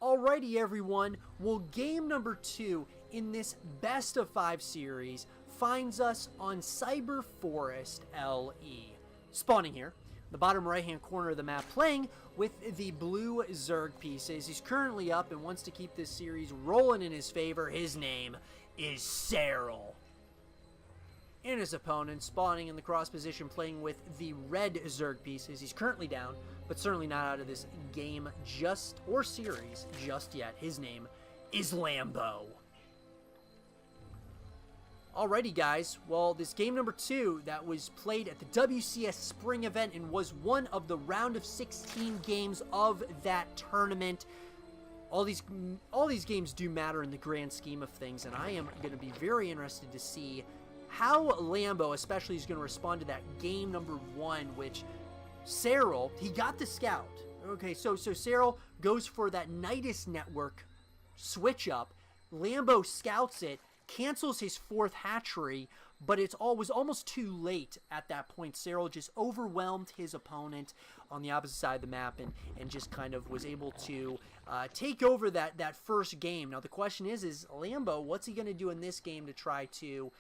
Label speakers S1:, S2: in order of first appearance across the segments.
S1: Alrighty everyone, well game number 2 in this best of 5 series finds us on Cyber Forest LE. Spawning here, the bottom right hand corner of the map, playing with the blue Zerg pieces. He's currently up and wants to keep this series rolling in his favor. His name is Serral. And his opponent spawning in the cross position, playing with the red Zerg pieces. He's currently down, but certainly not out of this game or series just yet. His name is Lambo. Alrighty guys, well this game number 2 that was played at the WCS spring event and was one of the round of 16 games of that tournament. All these games do matter in the grand scheme of things, and I am going to be very interested to see how Lambo especially is going to respond to that game number 1, which Serral, he got the scout. Okay, so Serral goes for that Nidus network switch up. Lambo scouts it, cancels his 4th hatchery, but was almost too late at that point. Serral just overwhelmed his opponent on the opposite side of the map and just kind of was able to take over that first game. Now the question is Lambo, what's he going to do in this game to try to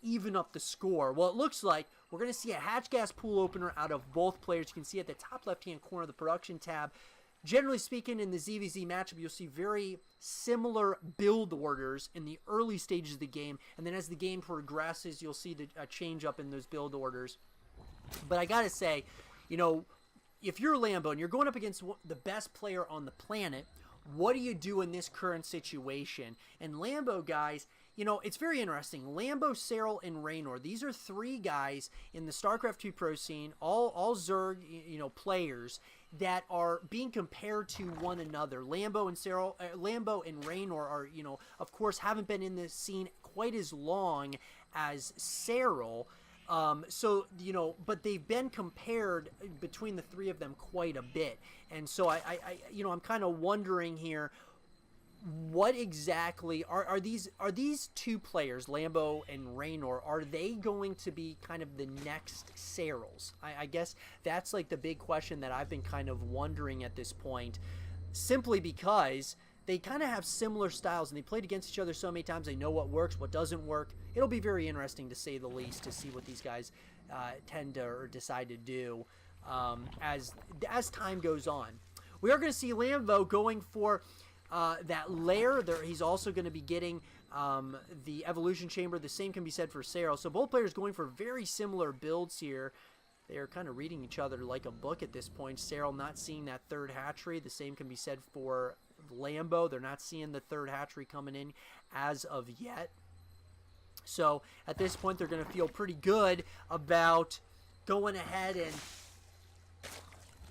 S1: even up the score? Well, it looks like we're going to see a hatch gas pool opener out of both players. You can see at the top left-hand corner of the production tab. Generally speaking, in the ZvZ matchup, you'll see very similar build orders in the early stages of the game, and then as the game progresses, you'll see a change up in those build orders. But I gotta say, you know, if you're Lambo and you're going up against the best player on the planet, what do you do in this current situation? And Lambo, guys, you know, it's very interesting. Lambo, Serral, and Raynor, these are 3 guys in the StarCraft 2 pro scene, all Zerg, you know, players that are being compared to one another. Lambo and Raynor are, you know, of course, haven't been in this scene quite as long as Serral. So, you know, but they've been compared between the 3 of them quite a bit. And so you know, I'm kind of wondering here, what exactly are these 2 players, Lambo and Raynor, are they going to be kind of the next Serrals? I guess that's like the big question that I've been kind of wondering at this point, simply because they kind of have similar styles and they played against each other so many times. They know what works, what doesn't work. It'll be very interesting, to say the least, to see what these guys tend to or decide to do as time goes on. We are going to see Lambo going for that lair. He's also going to be getting the evolution chamber. The same can be said for Serral. So both players going for very similar builds here. They are kind of reading each other like a book at this point. Serral not seeing that 3rd hatchery. The same can be said for Lambo. They're not seeing the 3rd hatchery coming in as of yet. So at this point, they're going to feel pretty good about going ahead and,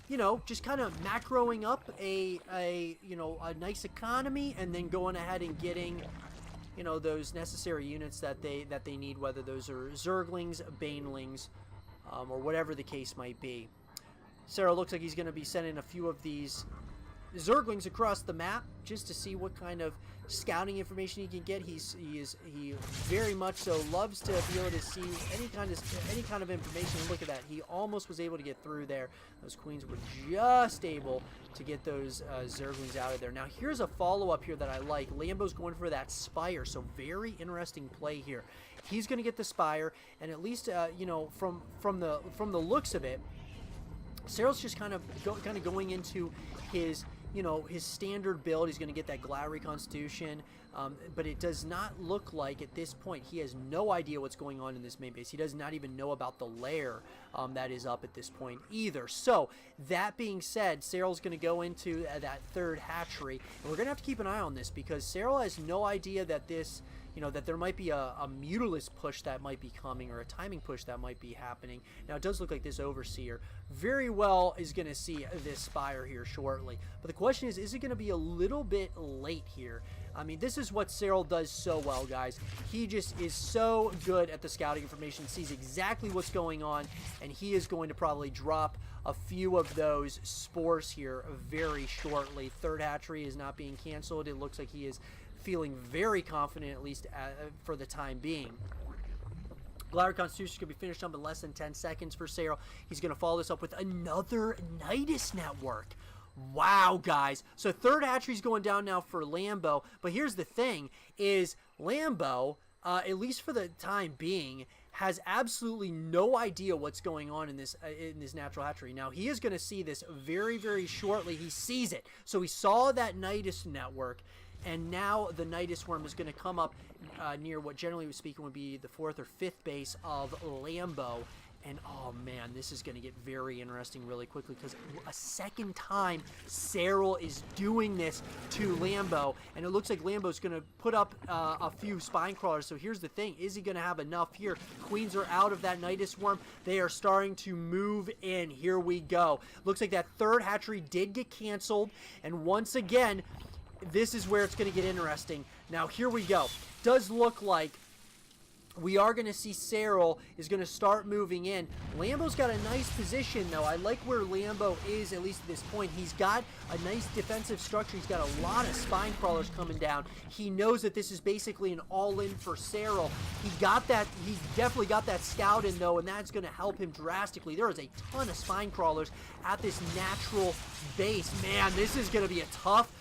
S1: you know, just kind of macroing up a nice economy, and then going ahead and getting, you know, those necessary units that they need, whether those are Zerglings, Banelings, or whatever the case might be. Serral looks like he's going to be sending a few of these Zerglings across the map just to see what kind of scouting information he can get. He very much so loves to be able to see any kind of information. Look at that, he almost was able to get through there. Those queens were just able to get those Zerglings out of there. Now here's a follow-up here that I like. Lambo's going for that Spire, so very interesting play here. He's going to get the Spire, and at least you know, from the looks of it, Serral's just kind of going into his, you know, his standard build. He's going to get that Glowry Constitution, but it does not look like at this point he has no idea what's going on in this main base. He does not even know about the lair that is up at this point either. So that being said, Serral's going to go into that 3rd hatchery, and we're going to have to keep an eye on this, because Serral has no idea that this, you know, that there might be a Mutalisk push that might be coming, or a timing push that might be happening. Now it does look like this Overseer very well is going to see this Spire here shortly, but the question is it going to be a little bit late here? I mean, this is what Serral does so well, guys. He just is so good at the scouting information, sees exactly what's going on, and he is going to probably drop a few of those spores here very shortly. 3rd hatchery is not being canceled. It looks like he is feeling very confident, at least for the time being. Glowry Constitution could be finished up in less than 10 seconds for Serral. He's going to follow this up with another Nidus network. Wow, guys. So third hatchery's going down now for Lambo. But here's the thing, is Lambo, at least for the time being, has absolutely no idea what's going on in this natural hatchery. Now, he is going to see this very, very shortly. He sees it. So he saw that Nidus network, and now the Nidus worm is going to come up near what generally speaking would be the 4th or 5th base of Lambo. And, oh, man, this is going to get very interesting really quickly because a second time Serral is doing this to Lambo. And it looks like Lambo's going to put up a few spine crawlers. So here's the thing. Is he going to have enough here? Queens are out of that Nidus worm. They are starting to move in. Here we go. Looks like that third hatchery did get canceled. And once again, this is where it's going to get interesting. Now, here we go. Does look like we are going to see Serral is going to start moving in. Lambo's got a nice position, though. I like where Lambo is, at least at this point. He's got a nice defensive structure. He's got a lot of spine crawlers coming down. He knows that this is basically an all-in for Serral. He got that. He's definitely got that scout in, though, and that's going to help him drastically. There is a ton of spine crawlers at this natural base. Man, this is going to be a tough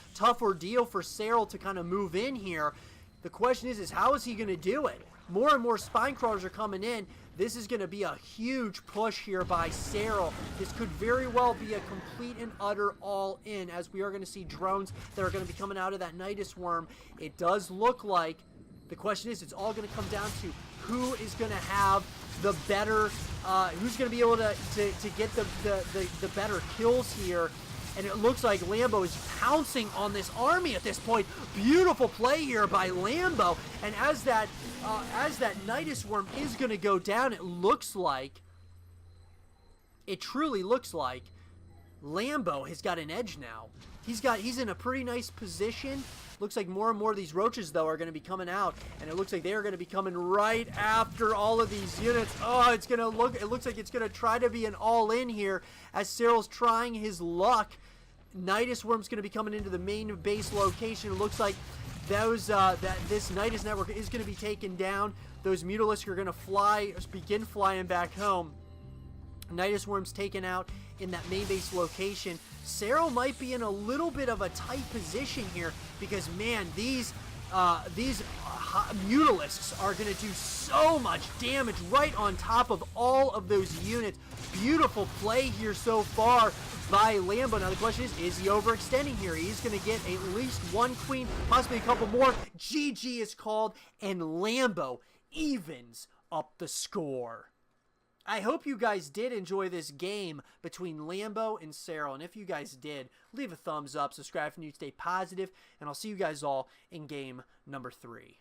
S1: ordeal for Serral to kind of move in here. The question is how is he going to do it? More and more spine crawlers are coming in. This is going to be a huge push here by Serral. This could very well be a complete and utter all-in, as we are going to see drones that are going to be coming out of that Nidus worm. It does look like, the question is, it's all going to come down to who is going to have the better, who's going to be able to get the better kills here. And it looks like Lambo is pouncing on this army at this point. Beautiful play here by Lambo. And as that Nidus worm is going to go down, it truly looks like Lambo has got an edge now. He's in a pretty nice position. Looks like more and more of these roaches, though, are going to be coming out, and it looks like they are going to be coming right after all of these units. Oh, it looks like it's going to try to be an all-in here as Serral's trying his luck. Nidus worm's going to be coming into the main base location. It looks like this Nidus network is going to be taken down. Those Mutalisks are going to begin flying back home. Nidus worm's taken out in that main base location. Serral might be in a little bit of a tight position here because, man, these Mutalisks are going to do so much damage right on top of all of those units. Beautiful play here so far by Lambo. Now the question is he overextending here? He's going to get at least one queen, possibly a couple more. GG is called, and Lambo evens up the score. I hope you guys did enjoy this game between Lambo and Serral, and if you guys did, leave a thumbs up, subscribe if you need to stay positive, and I'll see you guys all in game number 3.